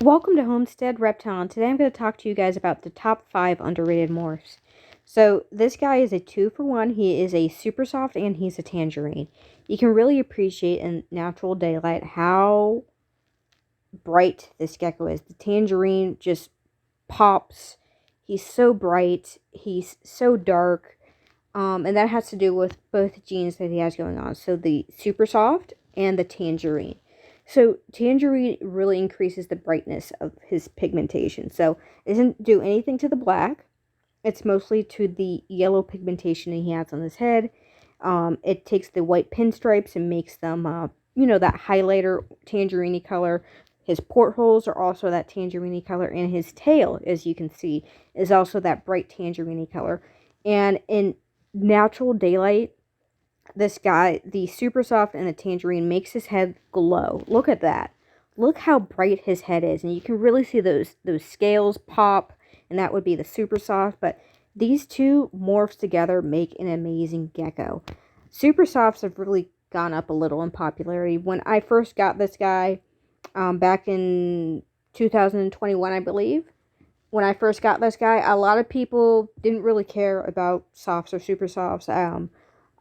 Welcome to Homestead Reptile, and today I'm going to talk to you guys about the top 5 underrated morphs. So this guy is a 2-for-1. He is a super soft and he's a tangerine. You can really appreciate in natural daylight how bright this gecko is. The tangerine just pops. He's so bright. He's so dark. And that has to do with both genes that he has going on. So the super soft and the tangerine. So tangerine really increases the brightness of his pigmentation. So it doesn't do anything to the black. It's mostly to the yellow pigmentation he has on his head. It takes the white pinstripes and makes them, that highlighter tangerine color. His portholes are also that tangerine color, and his tail, as you can see, is also that bright tangerine color. And in natural daylight, this guy, the super soft and the tangerine, makes his head glow. Look at that. Look how bright his head is. And you can really see those scales pop. And that would be the super soft. But these two morphs together make an amazing gecko. Super softs have really gone up a little in popularity. When I first got this guy, back in 2021, I believe. When I first got this guy, a lot of people didn't really care about softs or super softs.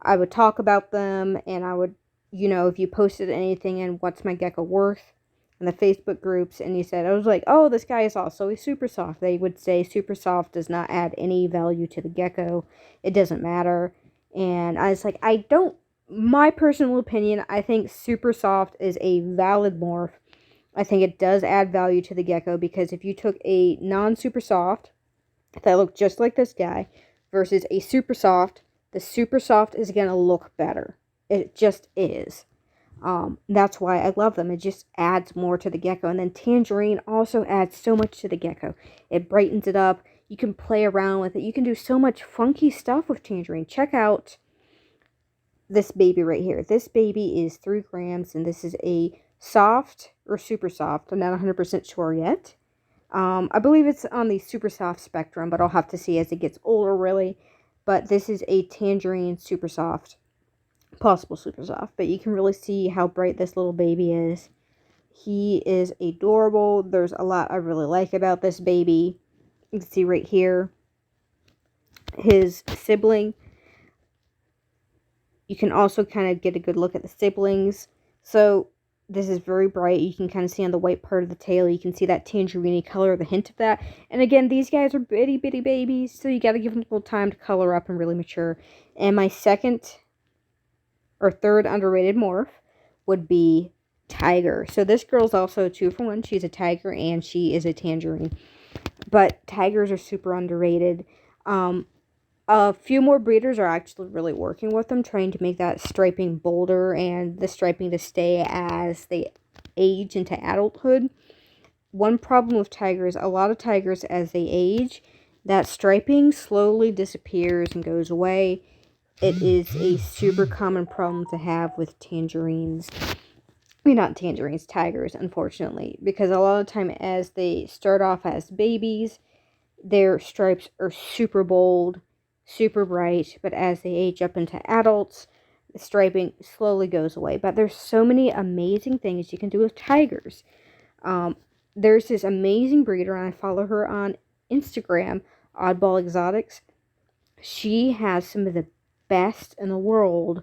I would talk about them, and I would, if you posted anything in What's My Gecko Worth in the Facebook groups, and you said, I was like, oh, this guy is also a super soft. They would say super soft does not add any value to the gecko. It doesn't matter. And I was like, my personal opinion, I think super soft is a valid morph. I think it does add value to the gecko, because if you took a non-super soft that looked just like this guy versus a super soft, the super soft is going to look better. It just is. That's why I love them. It just adds more to the gecko. And then tangerine also adds so much to the gecko. It brightens it up. You can play around with it. You can do so much funky stuff with tangerine. Check out this baby right here. This baby is 3 grams, and this is a soft or super soft. I'm not 100% sure yet. I believe it's on the super soft spectrum, but I'll have to see as it gets older, really. But this is a tangerine super soft, possible super soft. But you can really see how bright this little baby is. He is adorable. There's a lot I really like about this baby. You can see right here his sibling. You can also kind of get a good look at the siblings. So this is very bright. You can kind of see on the white part of the tail, you can see that tangerine color, the hint of that. And again, these guys are bitty babies, so you got to give them a little time to color up and really mature. And my second or third underrated morph would be Tiger. So this girl's also a 2-for-1. She's a tiger and she is a tangerine. But tigers are super underrated. A few more breeders are actually really working with them, trying to make that striping bolder and the striping to stay as they age into adulthood. One problem with tigers, a lot of tigers as they age, that striping slowly disappears and goes away. It is a super common problem to have with tangerines. I mean, not tangerines, tigers, unfortunately. Because a lot of the time as they start off as babies, their stripes are super bold, super bright, but as they age up into adults, the striping slowly goes away. But there's so many amazing things you can do with tigers. There's this amazing breeder, and I follow her on Instagram, Oddball Exotics. She has some of the best in the world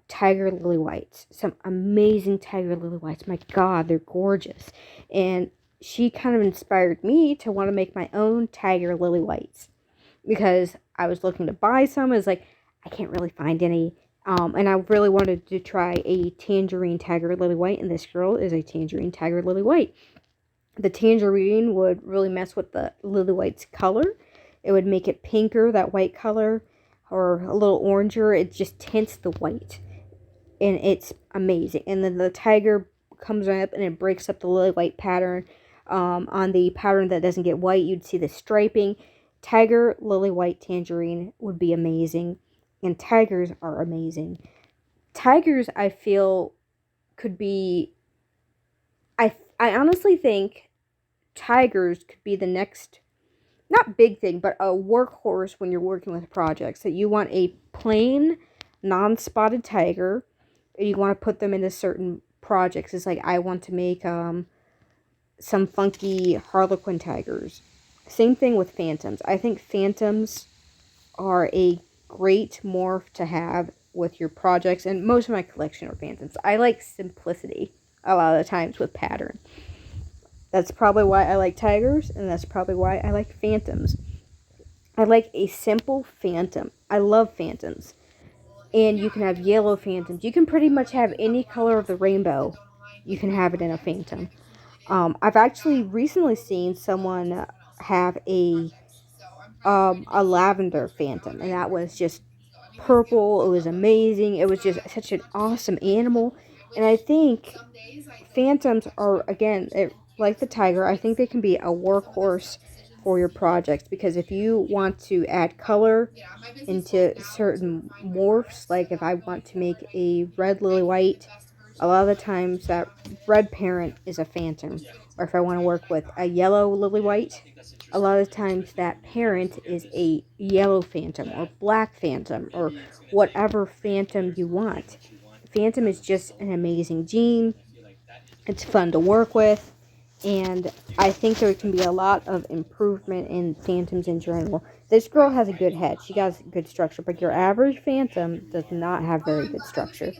tiger lily whites. Some amazing tiger lily whites. My God, they're gorgeous. And she kind of inspired me to want to make my own tiger lily whites, because I was looking to buy some. I was like, I can't really find any. And I really wanted to try a tangerine tiger lily white, and this girl is a tangerine tiger lily white. The tangerine would really mess with the lily white's color. It would make it pinker, that white color, or a little oranger. It just tints the white, and it's amazing. And then the tiger comes up and it breaks up the lily white pattern. On the pattern that doesn't get white, you'd see the striping. Tiger, lily white, tangerine would be amazing. And tigers are amazing. Tigers, I feel, could be... I honestly think tigers could be the next, not big thing, but a workhorse when you're working with projects. That you want a plain, non-spotted tiger. You want to put them into certain projects. It's like, I want to make some funky harlequin tigers. Same thing with phantoms. I think phantoms are a great morph to have with your projects, and most of my collection are phantoms. I like simplicity a lot of the times with pattern. That's probably why I like tigers, and that's probably why I like phantoms. I like a simple phantom. I love phantoms. And you can have yellow phantoms. You can pretty much have any color of the rainbow. You can have it in a phantom. I've actually recently seen someone have a lavender phantom, and that was just purple. It was amazing. It was just such an awesome animal. And I think phantoms are, again, like the tiger, I think they can be a workhorse for your projects, because if you want to add color into certain morphs, like if I want to make a red lily white, a lot of the times that red parent is a phantom. Or if I want to work with a yellow lily white, a lot of times that parent is a yellow phantom or black phantom or whatever phantom you want. Phantom is just an amazing gene. It's fun to work with, and I think there can be a lot of improvement in phantoms in general. This girl has a good head. She got good structure, but your average phantom does not have very good structure.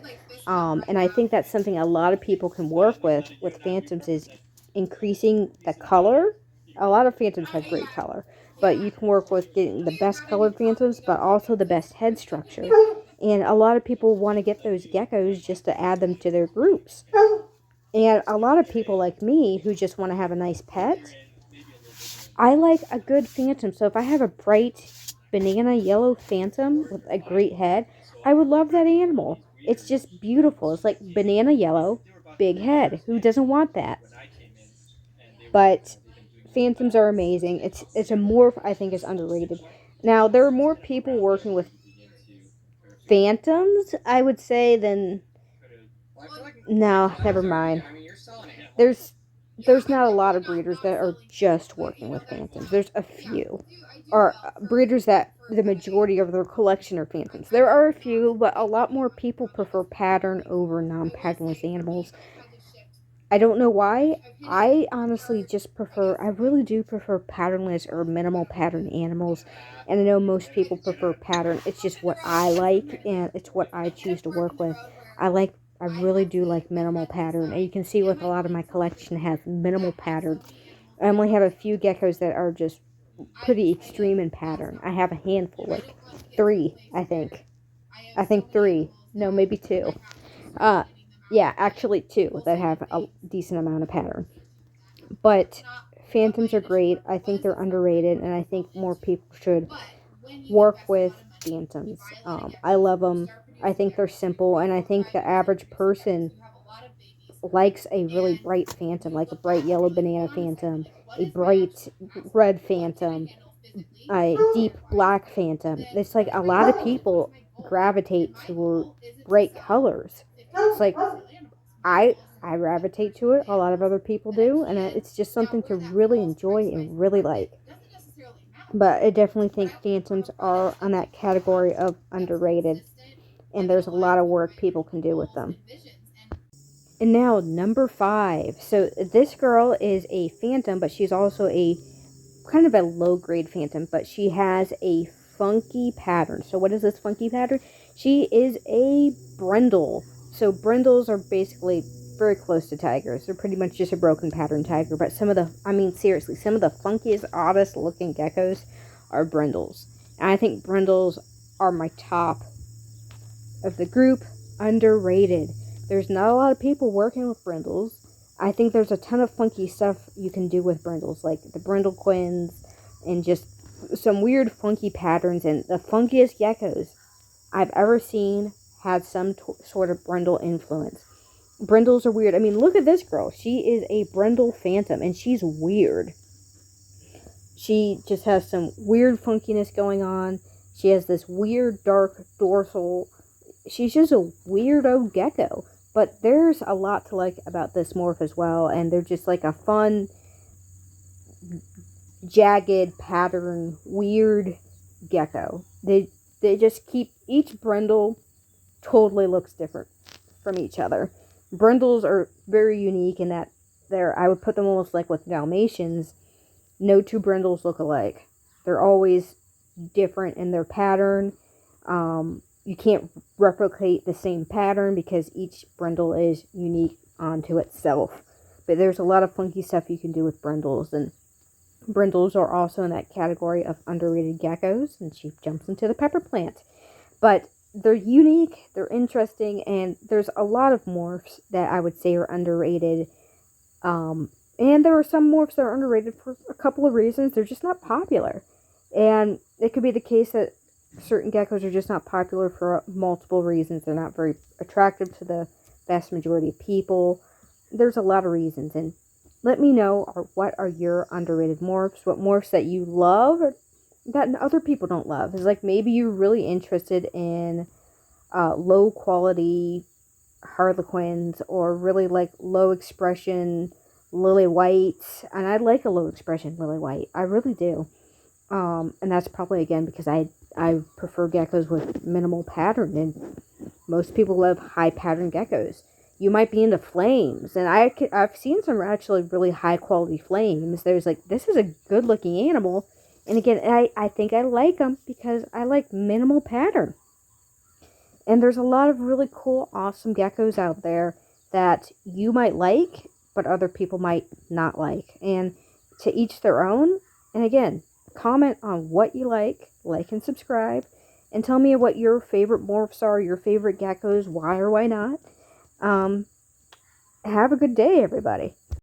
And I think that's something a lot of people can work with phantoms is increasing the color. A lot of phantoms have great color, but you can work with getting the best colored phantoms, but also the best head structure. And a lot of people want to get those geckos just to add them to their groups. And a lot of people like me who just want to have a nice pet, I like a good phantom. So if I have a bright banana yellow phantom with a great head, I would love that animal. It's just beautiful. It's like banana yellow, big head. Who doesn't want that? But phantoms are amazing. It's a morph I think is underrated. Now there are more people working with phantoms, I would say, than no, never mind. There's there's not a lot of breeders that are just working with phantoms. There's a few, or breeders that the majority of their collection are phantoms. There are a few, but a lot more people prefer pattern over non-patternless animals. I don't know why. I honestly just prefer, I really do prefer patternless or minimal pattern animals. And I know most people prefer pattern. It's just what I like, and it's what I choose to work with. I really do like minimal pattern. And you can see with a lot of my collection has minimal pattern. I only have a few geckos that are just pretty extreme in pattern. I have a handful, like three, I think. I think three. No, maybe two. Uh, yeah, actually two that have a decent amount of pattern. But phantoms are great. I think they're underrated, and I think more people should work with phantoms. I love them. I think they're simple, and I think the average person likes a really bright phantom, like a bright yellow banana phantom, a bright red phantom, a deep black phantom. It's like a lot of people gravitate toward bright colors. It's like I gravitate to it. A lot of other people do, and it's just something to really enjoy and really like. But I definitely think phantoms are on that category of underrated, and there's a lot of work people can do with them. And now number 5. So this girl is a phantom, but she's also a kind of a low grade phantom, but she has a funky pattern. So what is this funky pattern? She is a brindle. So brindles are basically very close to tigers. They're pretty much just a broken pattern tiger, but seriously, some of the funkiest, oddest looking geckos are brindles. And I think brindles are my top of the group. Underrated. There's not a lot of people working with brindles. I think there's a ton of funky stuff you can do with brindles, like the brindle quins and just some weird funky patterns. And the funkiest geckos I've ever seen had some sort of brindle influence. Brindles are weird. I mean, look at this girl. She is a brindle phantom, and she's weird. She just has some weird funkiness going on. She has this weird dark dorsal. She's just a weirdo gecko. But there's a lot to like about this morph as well, and they're just like a fun, jagged pattern, weird gecko. They just keep, each brindle totally looks different from each other. Brindles are very unique in that I would put them almost like with Dalmatians. No two brindles look alike. They're always different in their pattern. You can't replicate the same pattern because each brindle is unique onto itself. But there's a lot of funky stuff you can do with brindles, and brindles are also in that category of underrated geckos, and she jumps into the pepper plant. But they're unique, they're interesting, and there's a lot of morphs that I would say are underrated. And there are some morphs that are underrated for a couple of reasons. They're just not popular. And it could be the case that certain geckos are just not popular for multiple reasons. They're not very attractive to the vast majority of people. There's a lot of reasons, and let me know what are your underrated morphs, what morphs that you love or that other people don't love. It's like maybe you're really interested in low quality harlequins or really like low expression lily white, and I like a low expression lily white. I really do. And that's probably again because I prefer geckos with minimal pattern, and most people love high pattern geckos. You might be into flames, and I've seen some actually really high quality flames. There's like, this is a good looking animal, and again, I think I like them because I like minimal pattern. And there's a lot of really cool, awesome geckos out there that you might like, but other people might not like. And to each their own. And again, comment on what you like and subscribe, and tell me what your favorite morphs are, your favorite geckos, why or why not. Have a good day, everybody.